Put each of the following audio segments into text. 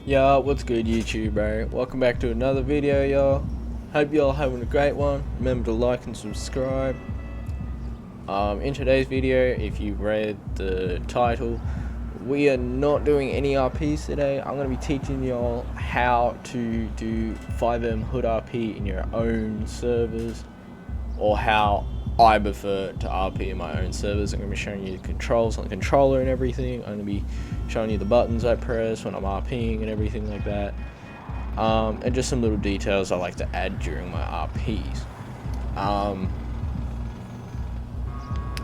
Yo, what's good YouTube, bro? Welcome back to another video, y'all. Hope y'all having a great one. Remember to like and subscribe. In today's video, if you read the title, we are not doing any RPs today. I'm going to be teaching y'all how to do FiveM hood RP in your own servers, or how I prefer to RP in my own servers. I'm going to be showing you the controls on the controller and everything. I'm going to be showing you the buttons I press when I'm RPing and everything like that. And just some little details I like to add during my RPs.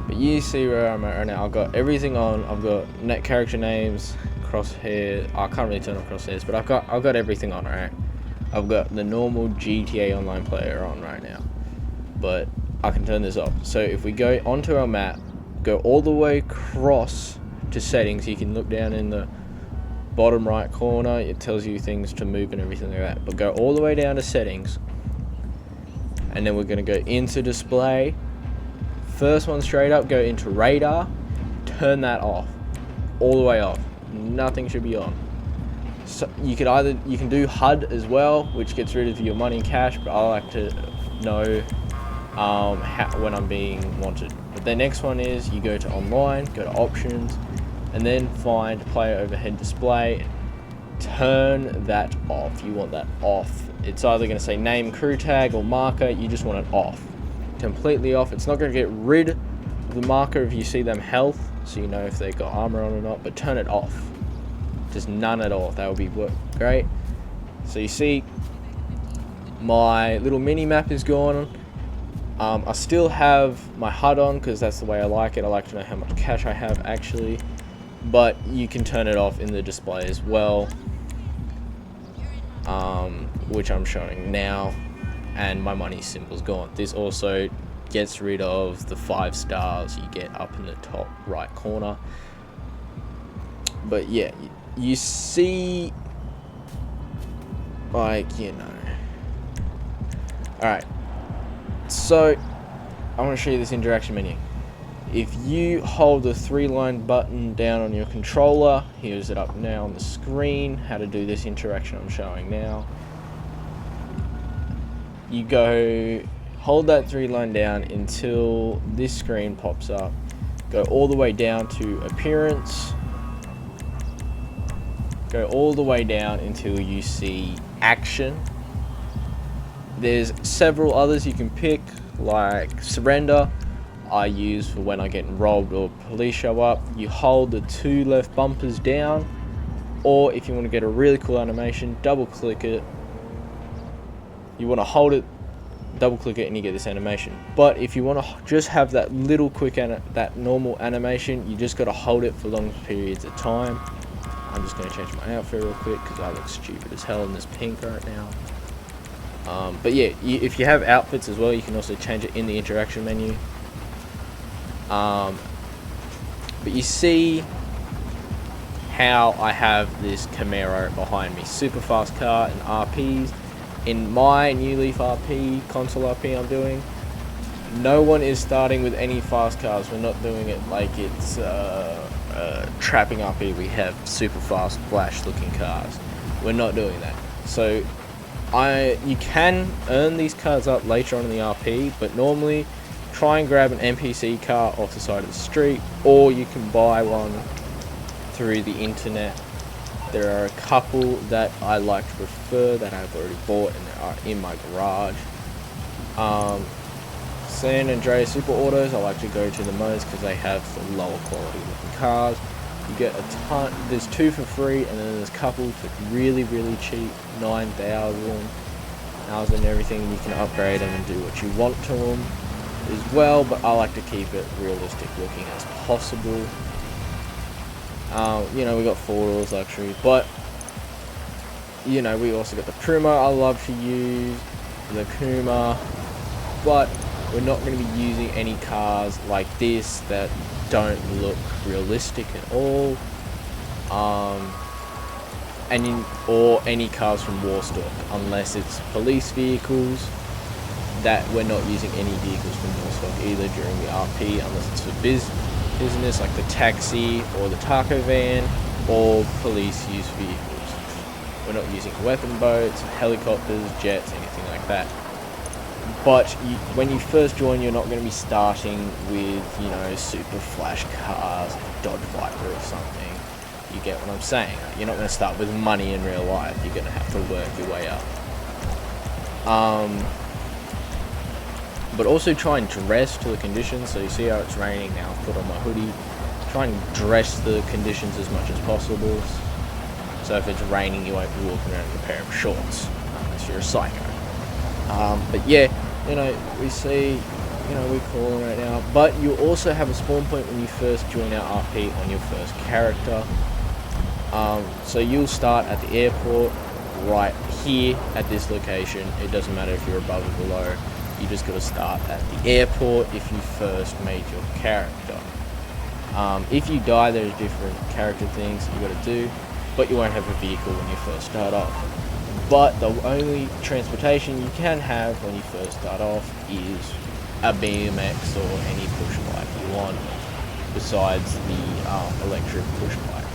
But you see where I'm at right now. I've got everything on. I've got net character names, crosshair. I can't really turn on crosshairs, but I've got everything on, right? I've got the normal GTA Online player on right now, but I can turn this off. So if we go onto our map, go all the way across to settings, you can look down in the bottom right corner. It tells you things to move and everything like that. But go all the way down to settings, and then we're going to go into display. First one straight up, go into radar, turn that off, all the way off. Nothing should be on. So you can do HUD as well, which gets rid of your money and cash, but I like to know when I'm being wanted. But the next one is you go to online, go to options, and then find player overhead display. Turn that off. You want that off. It's either going to say name, crew tag, or marker. You just want it off, completely off. It's not going to get rid of the marker if you see them health, so you know if they got armor on or not, but turn it off. Just none at all. That would be great. So you see my little mini map is gone. I still have my HUD on because that's the way I like it. I like to know how much cash I have actually, but you can turn it off in the display as well, which I'm showing now. And my money symbol's gone. This also gets rid of the 5 stars you get up in the top right corner. But yeah, you see, like, you know. Alright, so I want to show you this interaction menu. If you hold the 3-line button down on your controller, here's it up now on the screen, how to do this interaction I'm showing now. You go hold that 3-line down until this screen pops up. Go all the way down to appearance. Go all the way down until you see action. There's several others you can pick, like surrender. I use for when I get robbed or police show up. You hold the 2 left bumpers down, or if you want to get a really cool animation, double click it. You want to hold it, double click it, and you get this animation. But if you want to just have that little quick that normal animation, you just got to hold it for long periods of time. I'm just going to change my outfit real quick because I look stupid as hell in this pink right now. But yeah, if you have outfits as well, you can also change it in the interaction menu. But you see how I have this Camaro behind me, super fast car and RPs. In my New Leaf RP, console RP I'm doing, no one is starting with any fast cars. We're not doing it like it's trapping RP. We have super fast flash looking cars. We're not doing that. So you can earn these cars up later on in the RP, but normally try and grab an NPC car off the side of the street, or you can buy one through the internet. There are a couple that I like to prefer that I've already bought and they are in my garage. San Andreas Super Autos, I like to go to the most because they have the lower quality looking cars. You get a ton, there's 2 for free, and then there's a couple for really, really cheap, 9,000, and everything. You can upgrade them and do what you want to them as well, but I like to keep it realistic looking as possible. You know, we got 4-doors luxury, but you know, we also got the Prima. I love to use the Kuma, but we're not going to be using any cars like this that don't look realistic at all, or any cars from Warstock, unless it's police vehicles. That we're not using any vehicles from Warstock either during the RP, unless it's for business, like the taxi or the taco van. all police use vehicles. We're not using weapon boats, helicopters, jets, anything like that. But when you first join, you're not going to be starting with, you know, super flash cars, like Dodge Viper or something. You get what I'm saying? You're not going to start with money in real life. You're going to have to work your way up. But also try and dress to the conditions. So you see how it's raining now. I've put on my hoodie. Try and dress the conditions as much as possible. So if it's raining, you won't be walking around in a pair of shorts, unless you're a psycho. But yeah, you know, we see, you know, we call them right now. But you also have a spawn point when you first join our RP on your first character. So you'll start at the airport right here at this location. It doesn't matter if you're above or below. You just got to start at the airport if you first made your character. If you die, there's different character things you got to do, but you won't have a vehicle when you first start off. But the only transportation you can have when you first start off is a BMX or any push bike you want, besides the electric push bikes.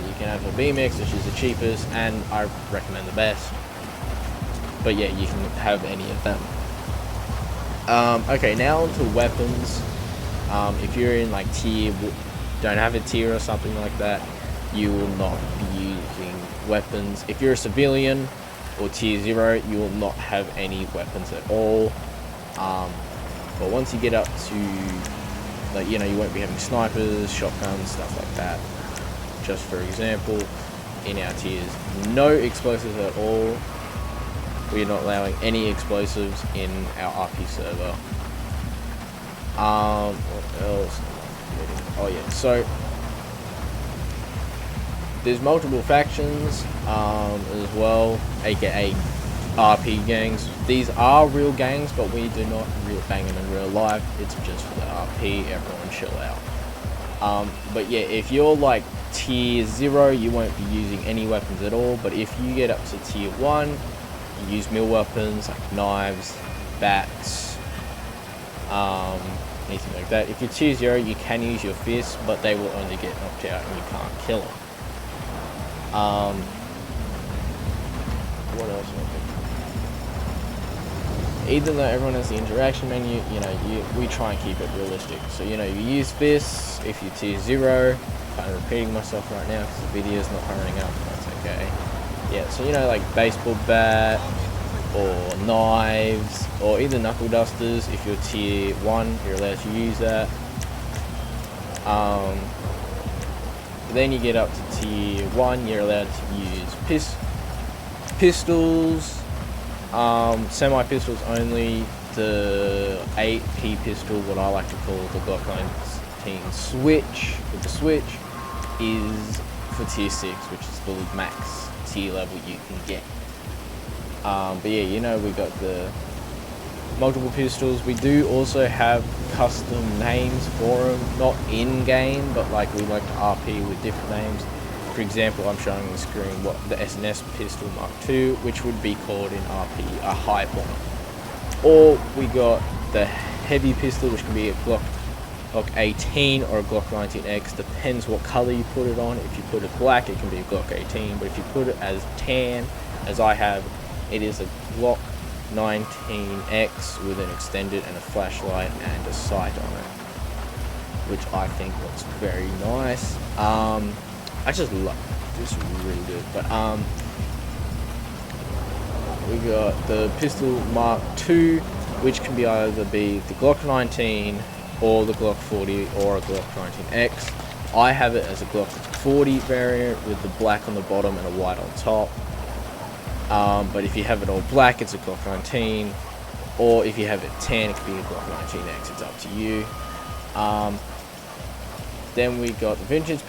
You can have a BMX, which is the cheapest, and I recommend the best. But yeah, you can have any of them. Okay, now onto weapons. If you're in like tier, don't have a tier or something like that, you will not be using weapons. If you're a civilian or tier 0, you will not have any weapons at all. But once you get up to, like, you know, you won't be having snipers, shotguns, stuff like that. Just for example, in our tiers, no explosives at all. We're not allowing any explosives in our RP server. What else? Oh yeah, so there's multiple factions as well, aka RP gangs. These are real gangs, but we do not bang them in real life. It's just for the RP, everyone chill out. But yeah, if you're like tier 0, you won't be using any weapons at all. But if you get up to tier 1, you use melee weapons like knives, bats, anything like that. If you're tier 0, you can use your fists, but they will only get knocked out and you can't kill them. What else? Even though everyone has the interaction menu, you know, we try and keep it realistic. So, you know, you use fists if you're tier 0. Kind of repeating myself right now because the video's not hurrying up, but that's okay. Yeah, so, you know, like baseball bat or knives or even knuckle dusters. If you're tier 1, you're allowed to use that. Then you get up to tier 1, you're allowed to use pistols, semi-pistols only. The 8p pistol, what I like to call the Glock 19 switch, with the switch, is for tier 6, which is the max tier level you can get. But yeah, you know, we got the multiple pistols. We do also have custom names for them, not in-game, but like we like to RP with different names. For example, I'm showing on the screen what the SNS pistol Mark II, which would be called in RP a high bomb. Or we got the heavy pistol, which can be a Glock 18 or a Glock 19X, depends what color you put it on. If you put it black, it can be a Glock 18, but if you put it as tan, as I have, it is a Glock 19X with an extended and a flashlight and a sight on it, which I think looks very nice. I just love this, really good. But we got the pistol Mark II, which can be either be the Glock 19 or the Glock 40 or a Glock 19X. I have it as a Glock 40 variant with the black on the bottom and a white on top. But if you have it all black, it's a Glock 19, or if you have it tan, it could be a Glock 19X. It's up to you. Then we got the vintage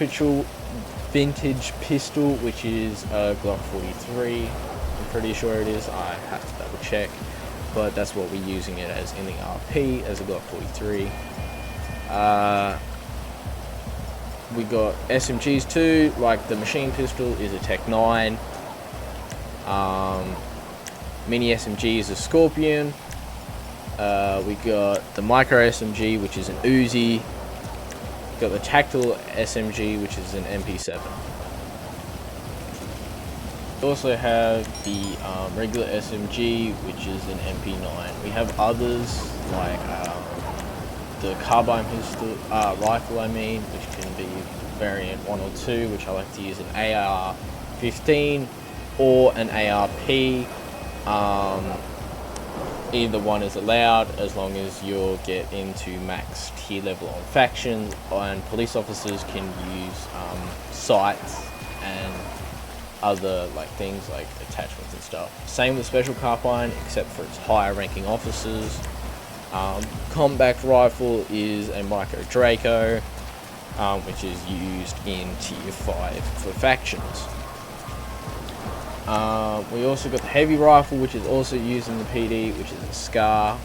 pistol, which is a Glock 43. I'm pretty sure it is. I have to double check, but that's what we're using it as in the RP, as a Glock 43. We got SMGs too, like the machine pistol is a Tech 9. Mini SMG is a Scorpion. We got the micro SMG, which is an Uzi. Got the tactical SMG, which is an MP7. We also have the regular SMG, which is an MP9. We have others like the carbine pistol, rifle, which can be variant 1 or 2, which I like to use an AR-15 or an ARP. Either one is allowed as long as you get into max tier level on factions, and police officers can use sights and other like things like attachments and stuff. Same with special carbine, except for its higher ranking officers. Combat rifle is a micro Draco, which is used in tier 5 for factions. We also got the heavy rifle, which is also used in the PD, which is a SCAR.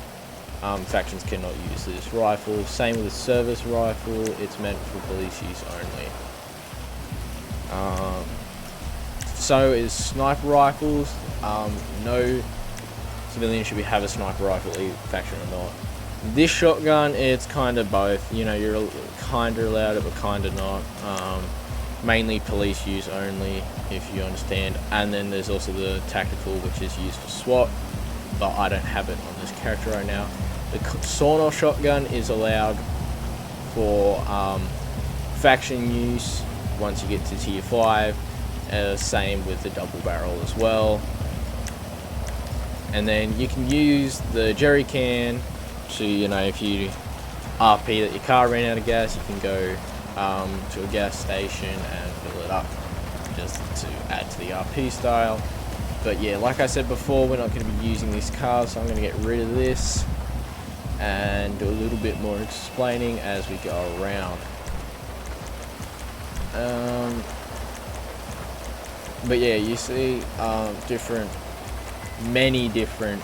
Factions cannot use this rifle. Same with the service rifle, it's meant for police use only. So is sniper rifles. No civilian should have a sniper rifle, either faction or not. This shotgun, it's kind of both. You know, you're kind of allowed it, but kind of not. Mainly police use only, if you understand. And then there's also the tactical, which is used for SWAT, but I don't have it on this character right now. The sawn-off shotgun is allowed for faction use once you get to tier 5. Same with the double barrel as well. And then you can use the jerry can to, you know, if you RP that your car ran out of gas, you can go to a gas station and fill it up, just to add to the RP style. But yeah, like I said before, we're not going to be using this car, so I'm going to get rid of this and do a little bit more explaining as we go around. But yeah, you see many different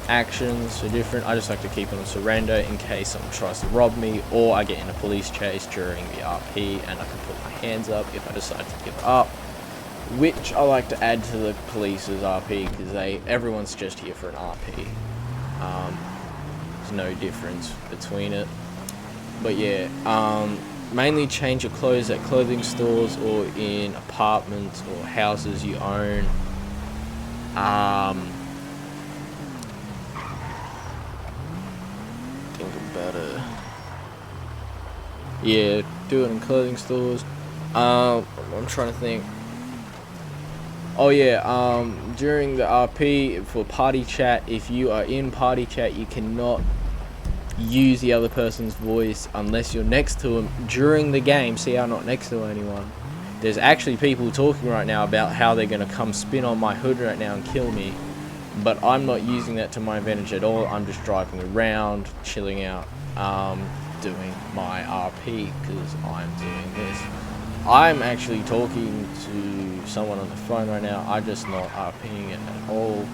actions are different. I just like to keep on surrender in case someone tries to rob me, or I get in a police chase during the RP and I can put my hands up if I decide to give up, which I like to add to the police's RP because everyone's just here for an RP. There's no difference between it. But yeah, mainly change your clothes at clothing stores or in apartments or houses you own. Think about it. Yeah, do it in clothing stores. I'm trying to think. Oh yeah, during the RP for party chat, if you are in party chat, you cannot use the other person's voice unless you're next to them during the game. See, I'm not next to anyone. There's actually people talking right now about how they're going to come spin on my hood right now and kill me, but I'm not using that to my advantage at all. I'm just driving around, chilling out, doing my RP because I'm doing this. I'm actually talking to someone on the phone right now. I'm just not RPing it at all.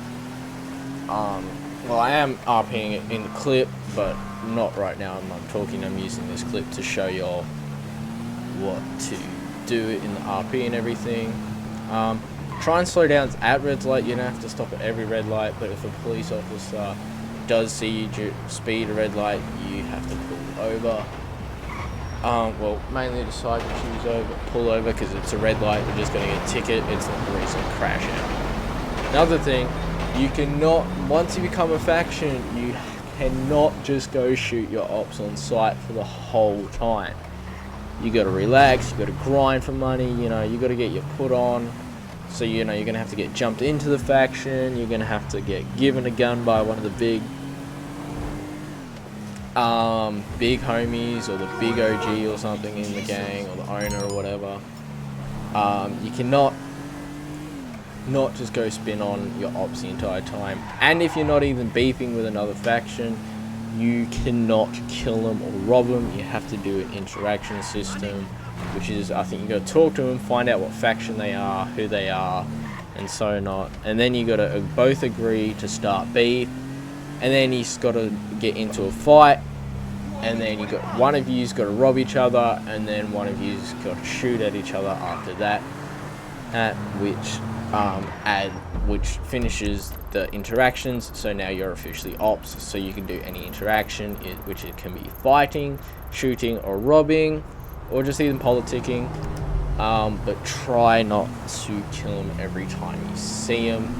Well, I am RPing it in the clip, but not right now. I'm talking. I'm using this clip to show y'all what to do in the RP and everything. Try and slow down at red light. You don't have to stop at every red light, but if a police officer does see you speed a red light, you have to pull over. Well, mainly decide to pull over because it's a red light. You're just going to get a ticket. It's not the reason to crash out. Another thing, you cannot, once you become a faction, you cannot just go shoot your ops on sight for the whole time. You got to relax. You got to grind for money. You know, you got to get your put on. So you know you're going to have to get jumped into the faction. You're going to have to get given a gun by one of the big homies or the big OG or something in the gang or the owner or whatever. You cannot not just go spin on your ops the entire time. And if you're not even beefing with another faction, you cannot kill them or rob them. You have to do an interaction system, which is, I think you got to talk to them, find out what faction they are, who they are, and so not. And then you got to both agree to start beef, and then he's got to get into a fight, and then you got one of you's got to rob each other, and then one of you's got to shoot at each other after that, at which finishes the interactions. So now you're officially ops, so you can do any interaction, which it can be fighting, shooting, or robbing. or just even politicking. But try not to kill him every time you see him.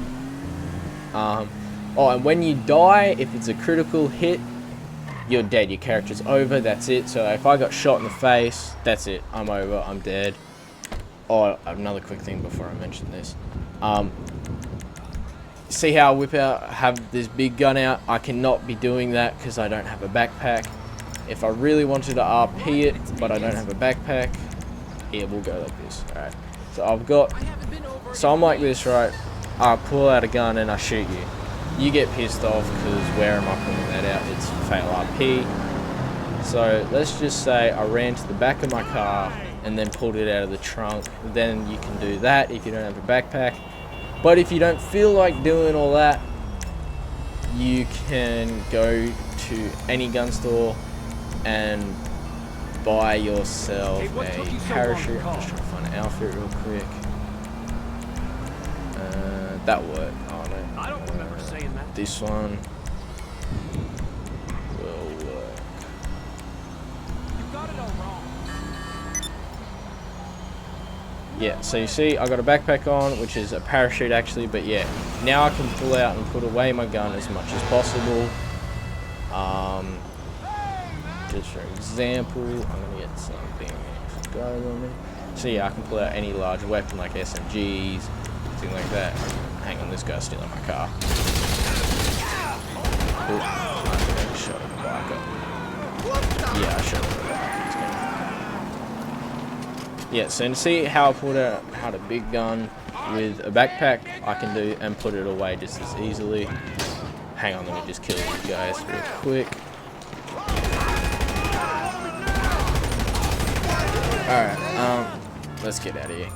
Oh, and when you die, if it's a critical hit, you're dead. Your character's over. That's it. So if I got shot in the face, that's it. I'm over. I'm dead. Oh, another quick thing before I mention this. See how I have this big gun out? I cannot be doing that because I don't have a backpack. If I really wanted to RP it, but I don't have a backpack, here, we'll go like this. Alright. So I'm like this, right? I pull out a gun and I shoot you. You get pissed off because where am I pulling that out? It's fail RP. So let's just say I ran to the back of my car and then pulled it out of the trunk. Then you can do that if you don't have a backpack. But if you don't feel like doing all that, you can go to any gun store and buy yourself a parachute. I'm just trying to find an outfit real quick. That worked. Oh no. I don't remember saying that. This one will work. You got it all wrong. Yeah, so you see I got a backpack on, which is a parachute actually, but yeah, now I can pull out and put away my gun as much as possible. Just for example, I'm gonna get something guys on me. So yeah, I can pull out any large weapon like SMGs, thing like that. Hang on, this guy's stealing my car. Ooh, I shot him back up. Yeah, I shot him back. Yeah, so to see how I pulled out a big gun with a backpack, I can do and put it away just as easily. Hang on, let me just kill these guys real quick. Alright, let's get out of here.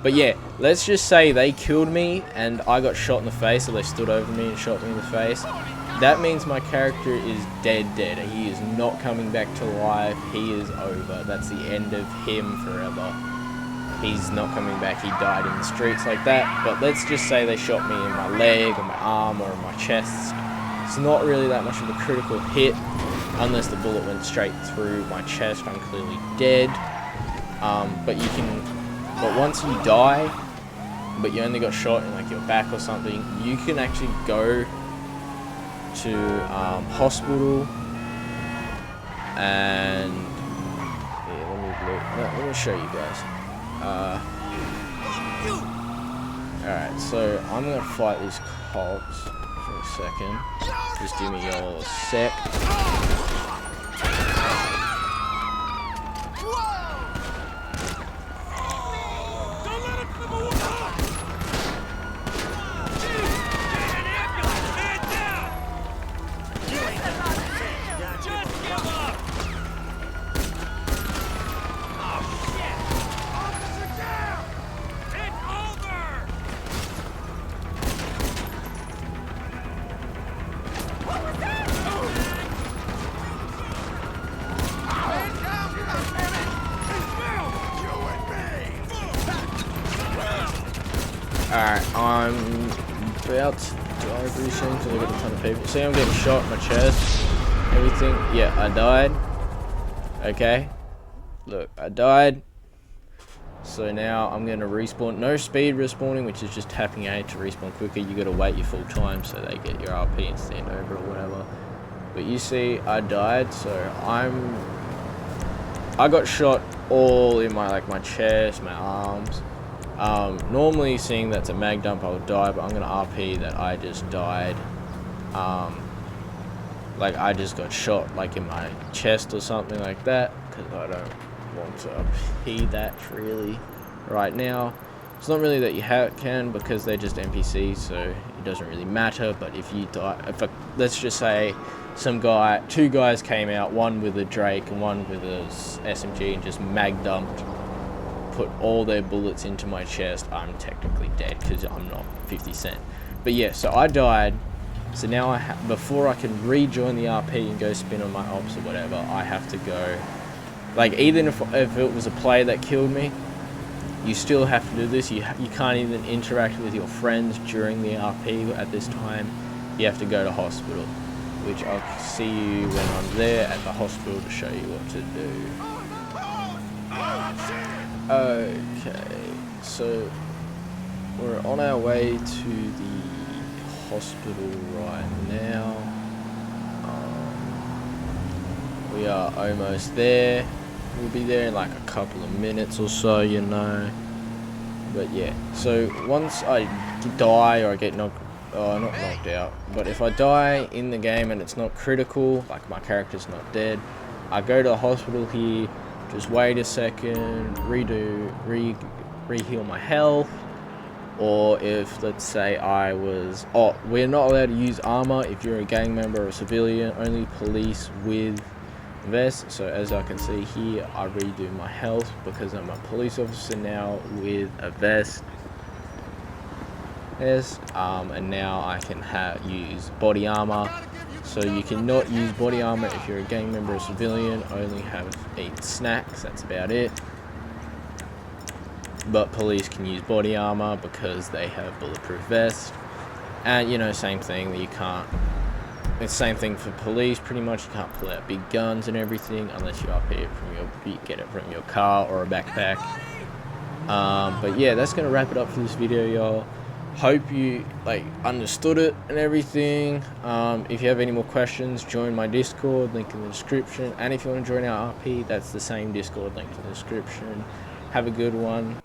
But yeah, let's just say they killed me and I got shot in the face, or they stood over me and shot me in the face. That means my character is dead. He is not coming back to life. He is over. That's the end of him forever. He's not coming back. He died in the streets like that. But let's just say they shot me in my leg or my arm or in my chest. It's not really that much of a critical hit. Unless the bullet went straight through my chest, I'm clearly dead. But once you die, but you only got shot in like your back or something, you can actually go to hospital and yeah, let me show you guys. Alright, so I'm gonna fight these cops for a second. Just give me all a sec. Alright, I'm about to die pretty soon because I got a ton of people. See, I'm getting shot in my chest, everything. Yeah, I died. Okay. Look, I died. So now I'm going to respawn. No speed respawning, which is just tapping A to respawn quicker. You got to wait your full time so they get your RP and stand over or whatever. But you see, I died, so I got shot all in my chest, my arms. Normally, seeing that's a mag dump, I would die, but I'm gonna RP that I just died. Like I just got shot like in my chest or something like that, because I don't want to RP that really right now. It's not really that you can, because they're just NPCs, so it doesn't really matter. But if you die, let's just say two guys came out, one with a Drake and one with a SMG, and just mag dumped, put all their bullets into my chest, I'm technically dead because I'm not 50 Cent. But yeah, so I died. So now before I can rejoin the RP and go spin on my ops or whatever, I have to go. Like, even if it was a player that killed me, you still have to do this. You can't even interact with your friends during the RP at this time. You have to go to hospital, which I'll see you when I'm there at the hospital to show you what to do. Okay, so we're on our way to the hospital right now. We are almost there. We'll be there in like a couple of minutes or so, you know. But yeah, so once I die or I get not knocked out, but if I die in the game and it's not critical, like my character's not dead, I go to the hospital here, just wait a second, re-heal my health. Or if, let's say we're not allowed to use armor if you're a gang member or a civilian, only police with vest. So as I can see here, I redo my health because I'm a police officer now with a vest. Yes, and now I can use body armor. So you cannot use body armor if you're a gang member or civilian, only eat snacks, that's about it. But police can use body armor because they have bulletproof vests. And you know, same thing, you can't, it's the same thing for police pretty much. You can't pull out big guns and everything unless you up it get it from your car or a backpack. But yeah, that's gonna wrap it up for this video, y'all. Hope you understood it and everything. If you have any more questions, join my Discord, link in the description. And if you want to join our RP, that's the same Discord link in the description. Have a good one.